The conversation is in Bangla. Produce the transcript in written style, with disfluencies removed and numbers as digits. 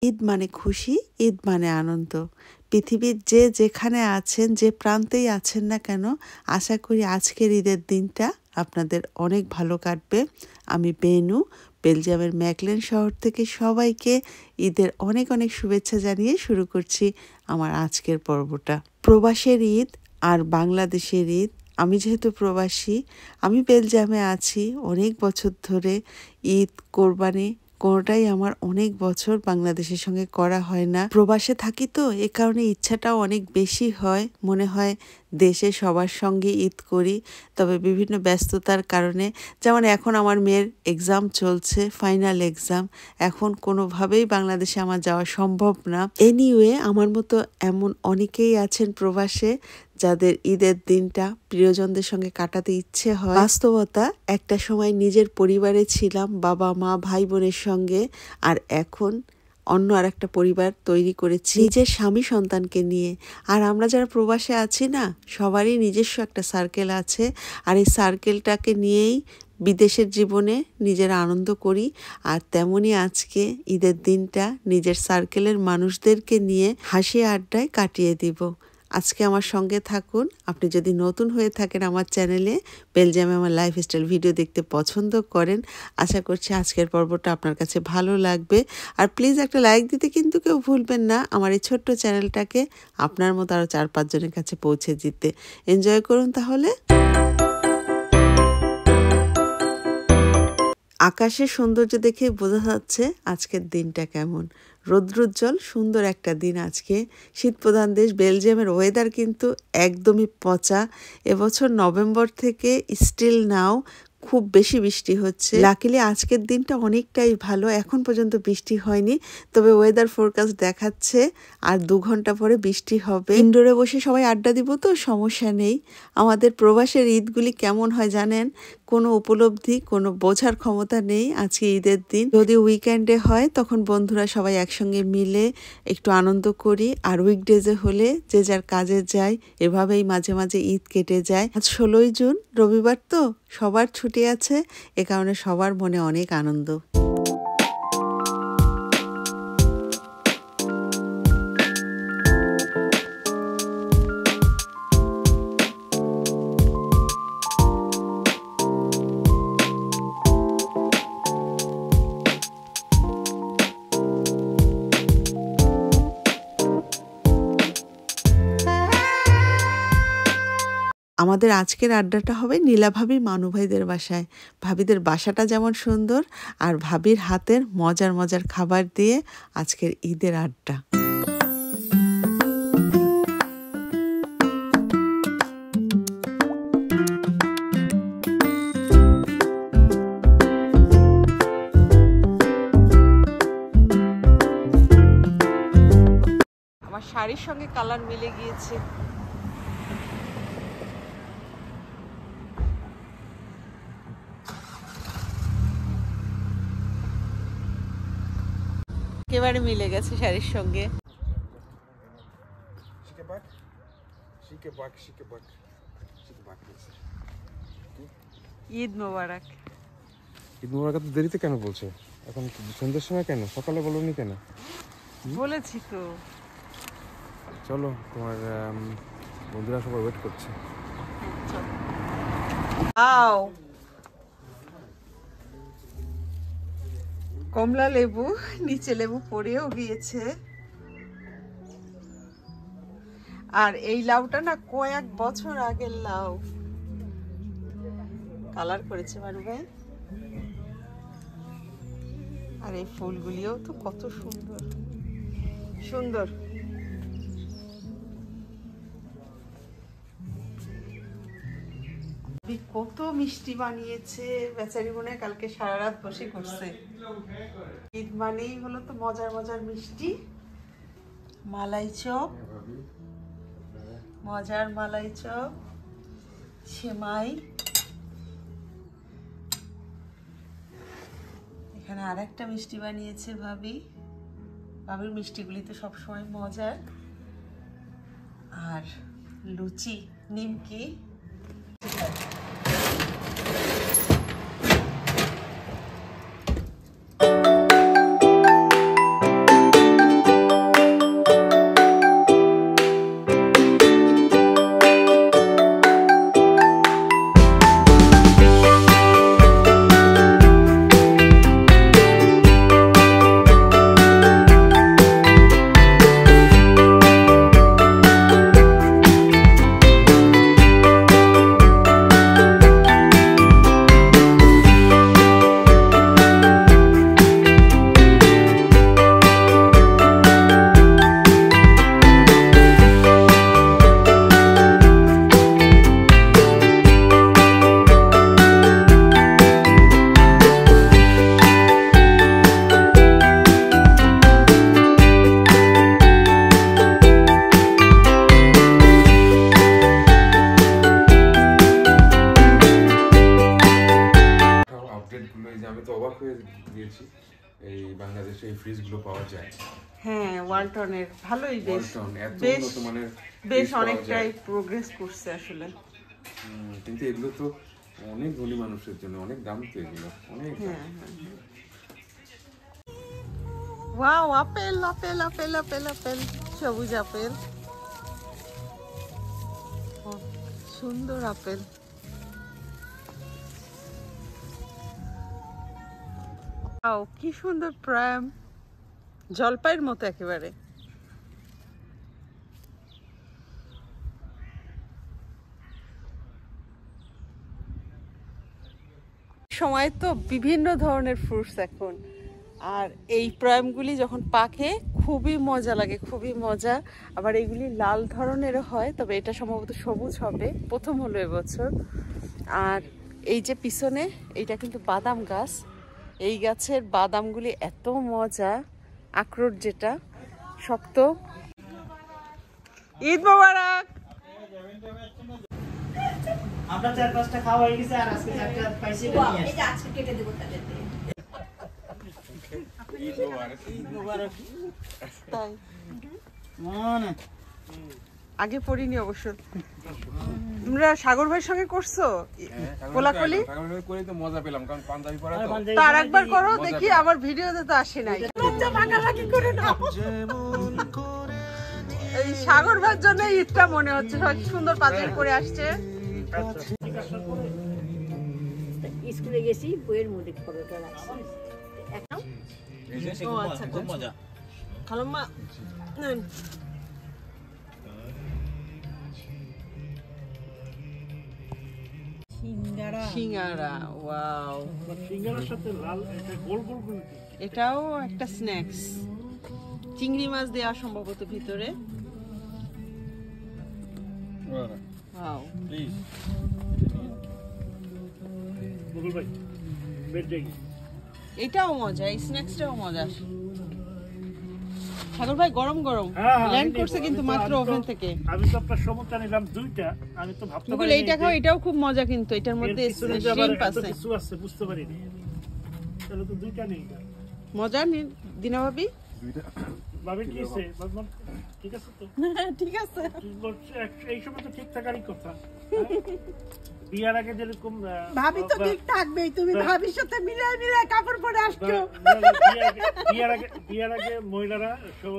ঈদ মানে খুশি, ঈদ মানে আনন্দ। পৃথিবীর যে যেখানে আছেন, যে প্রান্তেই আছেন না কেন, আশা করি আজকের ঈদের দিনটা আপনাদের অনেক ভালো কাটবে। আমি বেনু, বেলজিয়ামের ম্যাকলেন শহর থেকে সবাইকে ঈদের অনেক অনেক শুভেচ্ছা জানিয়ে শুরু করছি আমার আজকের পর্বটা। প্রবাসের ঈদ আর বাংলাদেশের ঈদ। আমি যেহেতু প্রবাসী, আমি বেলজিয়ামে আছি অনেক বছর ধরে। ঈদ, কোরবানি কোনোটাই আমার অনেক বছর বাংলাদেশের সঙ্গে করা হয় না। প্রবাসে থাকি তো, এ কারণে ইচ্ছাটাও অনেক বেশি হয়। মনে হয় দেশে সবার সঙ্গে ঈদ করি, তবে বিভিন্ন ব্যস্ততার কারণে, যেমন এখন আমার মেয়ের এক্সাম চলছে, ফাইনাল এক্সাম, এখন কোনোভাবেই বাংলাদেশে আমার যাওয়া সম্ভব না। এনিওয়ে, আমার মতো এমন অনেকেই আছেন প্রবাসে যাদের ঈদের দিনটা প্রিয়জনদের সঙ্গে কাটাতে ইচ্ছে হয়। বাস্তবতা, একটা সময় নিজের পরিবারে ছিলাম, বাবা মা ভাই বোনের সঙ্গে, আর এখন অন্য আর একটা পরিবার তৈরি করেছি নিজের স্বামী সন্তানকে নিয়ে। আর আমরা যারা প্রবাসে আছি না, সবারই নিজস্ব একটা সার্কেল আছে, আর এই সার্কেলটাকে নিয়েই বিদেশের জীবনে নিজের আনন্দ করি। আর তেমনই আজকে ঈদের দিনটা নিজের সার্কেলের মানুষদেরকে নিয়ে হাসি আড্ডায় কাটিয়ে দিব। আজকে আমার সঙ্গে থাকুন। আপনি যদি নতুন হয়ে থাকেন আমার চ্যানেলে, বেলজিয়ামে আমার লাইফস্টাইল ভিডিও দেখতে পছন্দ করেন, আশা করছি আজকের পর্বটা আপনার কাছে ভালো লাগবে। আর প্লিজ একটা লাইক দিতে কিন্তু কেউ ভুলবেন না, আমার এই ছোট্ট চ্যানেলটাকে আপনার মতো আরও 4-5 জনের কাছে পৌঁছে দিতে। এনজয় করুন তাহলে। আকাশের সৌন্দর্য দেখে বোঝা যাচ্ছে আজকের দিনটা কেমন। রৌদ্রোজ্জ্বল সুন্দর একটা দিন আজকে। শীতপ্রধান দেশ বেলজিয়ামের ওয়েদার কিন্তু একদমই পচা। এবছর নভেম্বর থেকে স্টিল নাও খুব বেশি বৃষ্টি হচ্ছে। লাকিলি আজকের দিনটা অনেকটাই ভালো, এখন পর্যন্ত বৃষ্টি হয়নি, তবে ওয়েদার ফোরকাস্ট দেখাচ্ছে আর 2 ঘন্টা পরে বৃষ্টি হবে। ইনডোরে বসে সবাই আড্ডা দিব তো সমস্যা নেই। আমাদের প্রবাসের ঈদগুলি কেমন হয় জানেন, কোনো উপলব্ধি, কোনো বোঝার ক্ষমতা নেই। আজকে ঈদের দিন যদি উইকেন্ডে হয় তখন বন্ধুরা সবাই একসঙ্গে মিলে একটু আনন্দ করি, আর উইকডেজে হলে যে যার কাজে যায়, এভাবেই মাঝে মাঝে ঈদ কেটে যায়। আজ 16ই জুন, রবিবার তো, সবার ছুটি আছে, এ কারণে সবার মনে অনেক আনন্দ। আমাদের আজকের আড্ডাটা হবে নীলা ভাবি মানু ভাইদের বাসায়। ভাবিদের বাসাটা যেমন সুন্দর, আর ভাবির হাতের মজার মজার খাবার দিয়ে আজকের ঈদের আড্ডা। আমার শাড়ির সঙ্গে কালার মিলে গিয়েছে। একেবারে মিলে গেছে শাড়ির সঙ্গে। ঈদ মোবারক। ঈদ মোবারক তো দেরিতে কেন বলছো? এখন সন্ধ্যার সময় কেন? সকালে বলোনি কেন? বলেছি তো। চলো, তোমার বন্ধুরা সবাই ওয়েট করছে। আও, কমলা লেবু, নিচে লেবু পড়েও গিয়েছে। আর এই লাউটা না কয়েক বছর আগের লাউ, কালার করেছে মানু ভাই। আর এই ফুলগুলিও তো কত সুন্দর সুন্দর। কত মিষ্টি বানিয়েছে বেচারি, মনে হয় কালকে সারা রাত বসে করছে। ঈদ মানেই হলো তো মজার মজার মিষ্টি। মালাই চপ, মজার মালাই চপ, সেমাই, এখানে আর একটা মিষ্টি বানিয়েছে ভাবি। ভাবির মিষ্টিগুলি তো সবসময় মজার। আর লুচি, নিমকি। এগুলো পাওয়া যায়। হ্যাঁ, ওয়ালটনের ভালোই বেশ ওয়ালটন এত বেশ উন্নত মানের বেশ ফ্রিজ পাওয়া অনেকটাই যায়। প্রোগ্রেস করছে আসলে। কিন্তু এগুলো তো অনেক ধনী মানুষের জন্য অনেক দাম, তো এগুলো অনেক দাম। হ্যাঁ হ্যাঁ। Wow, apple apple apple apple apple, সবুজ আপেল, ও, সুন্দর আপেল। ওয়াও, কি সুন্দর প্রাম, জলপাইয়ের মতো একেবারে। সময় তো বিভিন্ন ধরনের ফ্রুটস এখন, আর এই প্রামগুলি যখন পাকে খুবই মজা লাগে, খুবই মজা। আবার এগুলি লাল ধরনেরও হয়, তবে এটা সম্ভবত সবুজ হবে, প্রথম হলো এবছর। আর এই যে পিছনে এইটা কিন্তু বাদাম গাছ, এই গাছের বাদামগুলি এত মজা, আখরোট যেটা শক্ত। ঈদ মোবারক। আমরা 4-5টা খাওয়া হয়ে গেছে, আর আজকে 4টা পাইছি, এটা নিয়ে আসছি। এটা আজকে কেটে দেবো তাদের দিয়ে। ঈদ মোবারক। তাই মনে আগে পড়িনি অবশ্য। তোমরা সাগর ভাইয়ের সঙ্গে করছো কোলাকুলি? করে তো মজা পেলাম, কারণ পাঞ্জাবি পরা তো। তার একবার করো দেখি, আমার ভিডিওতে তো আসে নাই। করে নাও। এই সাগর ভাইয়ের জন্য ঈদটা মনে হচ্ছে, সবাই সুন্দর পাঞ্জাবি পরে আসছে। স্কুলে গেছি, বইয়ের মধ্যে ফটোটা রাখছি। এখন ও আচ্ছা, খুব মজা। খালাম্মা নেন। সিঙ্গারা, ওয়াও, সিঙ্গারার সাথে লাল এটা গোল গোল করে দিই। এটাও একটা স্ন্যাক্স। চিংড়ি মাছ দেওয়া সম্ভবত ভিতরে। ওয়াও, বকুল ভাই, বেড ডে। এটাও মজা, এই স্ন্যাক্সটাও মজা। সাগর ভাই গরম গরম হ্যাঁ, ল্যান্ড আমি করছে নিবো। কিন্তু আমি তো- মাত্র আমি তো- ওভেন থেকে। আমি তো আপনার সমুদ্র নিলাম 2টা, আমি তো ভাবতে মুকুল পারিনি এইটা খাও, এটাও খুব মজা কিন্তু এটার মধ্যে শ্রিম্প আছে, কিছু আছে, বুঝতে পারিনি। তাহলে তো 2টা নেই। মজা। দিনা ভাবি ভাবি কি আছে? ঠিক আছে তো? ঠিক আছে। এই সময় তো ঠিক থাকারই কথা। বিয়ার আগে যেরকম ভাবি তো ঠিক থাকবেই, তুমি ভাবির সাথে মিলাই মিলাই কাপড় পরে আসছো। বিয়ার আগে মহিলারা সব